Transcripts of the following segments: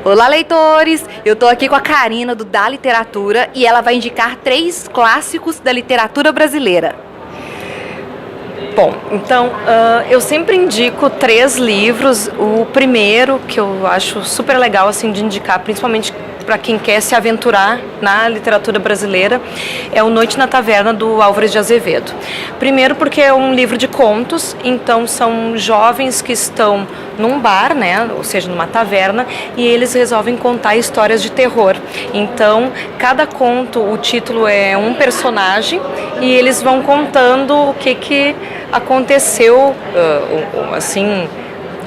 Olá, leitores! Eu tô aqui com a Karina do Da Literatura e ela vai indicar 3 clássicos da literatura brasileira. Bom, então eu sempre indico 3 livros. O primeiro, que eu acho super legal assim, de indicar, principalmente para quem quer se aventurar na literatura brasileira, é o Noite na Taverna, do Álvares de Azevedo. Primeiro porque é um livro de contos, então são jovens que estão num bar, né, ou seja, numa taverna, e eles resolvem contar histórias de terror. Então, cada conto, o título é um personagem, e eles vão contando o que aconteceu, assim,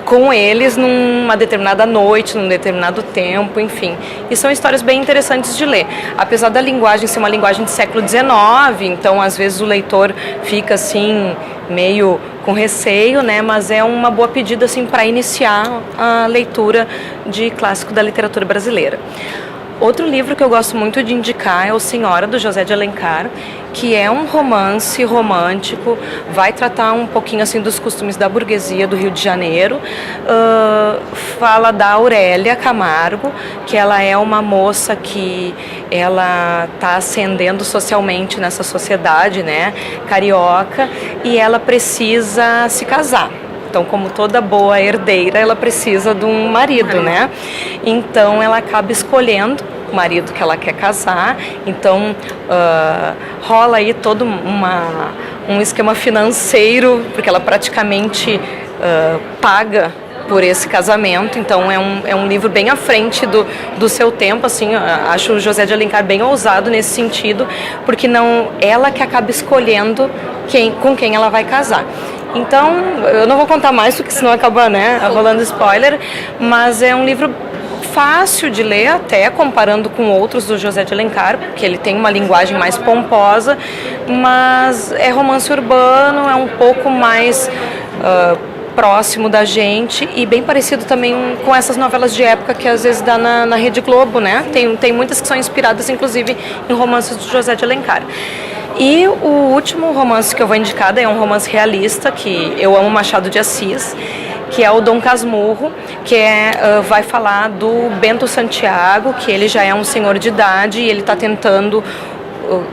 com eles numa determinada noite, num determinado tempo, enfim. E são histórias bem interessantes de ler. Apesar da linguagem ser uma linguagem do século XIX, então às vezes o leitor fica assim, meio com receio, né? Mas é uma boa pedida assim, para iniciar a leitura de clássico da literatura brasileira. Outro livro que eu gosto muito de indicar é O Senhora, do José de Alencar, que é um romance romântico, vai tratar um pouquinho assim dos costumes da burguesia do Rio de Janeiro, fala da Aurélia Camargo, que ela é uma moça que ela está ascendendo socialmente nessa sociedade, né, carioca, e ela precisa se casar. Então, como toda boa herdeira, ela precisa de um marido, né? Então, ela acaba escolhendo o marido que ela quer casar. Então, rola aí todo um esquema financeiro, porque ela praticamente paga por esse casamento. Então, é um livro bem à frente do seu tempo, assim. Acho o José de Alencar bem ousado nesse sentido, porque não ela que acaba escolhendo com quem ela vai casar. Então, eu não vou contar mais, porque senão acaba, né, rolando spoiler, mas é um livro fácil de ler, até comparando com outros do José de Alencar, porque ele tem uma linguagem mais pomposa, mas é romance urbano, é um pouco mais próximo da gente e bem parecido também com essas novelas de época que às vezes dá na Rede Globo, né? Tem muitas que são inspiradas, inclusive, em romances do José de Alencar. E o último romance que eu vou indicar é um romance realista, que eu amo, Machado de Assis, que é o Dom Casmurro, que vai falar do Bento Santiago, que ele já é um senhor de idade e ele está tentando,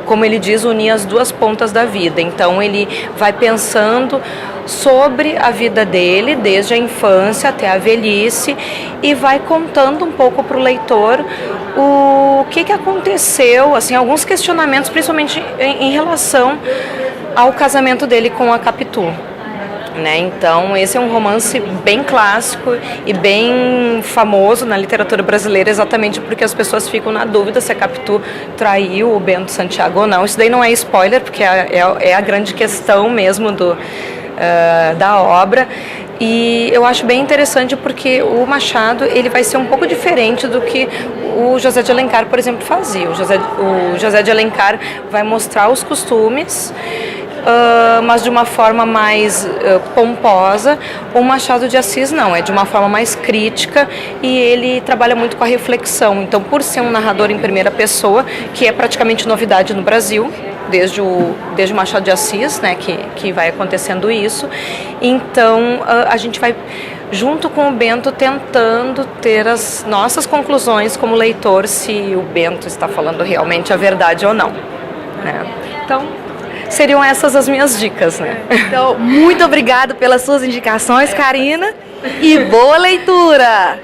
como ele diz, unir as duas pontas da vida. Então ele vai pensando sobre a vida dele, desde a infância até a velhice, e vai contando um pouco para o leitor o que aconteceu, assim, alguns questionamentos, principalmente em relação ao casamento dele com a Capitu. Né? Então, esse é um romance bem clássico e bem famoso na literatura brasileira, exatamente porque as pessoas ficam na dúvida se a Capitu traiu o Bento Santiago ou não. Isso daí não é spoiler, porque é a grande questão mesmo da obra. E eu acho bem interessante porque o Machado ele vai ser um pouco diferente do que o José de Alencar, por exemplo, fazia. O José de Alencar vai mostrar os costumes, mas de uma forma mais pomposa. O Machado de Assis não, é de uma forma mais crítica e ele trabalha muito com a reflexão. Então, por ser um narrador em primeira pessoa, que é praticamente novidade no Brasil, desde o Machado de Assis, né, que vai acontecendo isso. Então, a gente vai, junto com o Bento, tentando ter as nossas conclusões como leitor, se o Bento está falando realmente a verdade ou não. Né? Então, seriam essas as minhas dicas, né? Então, muito obrigado pelas suas indicações, Karina, e boa leitura!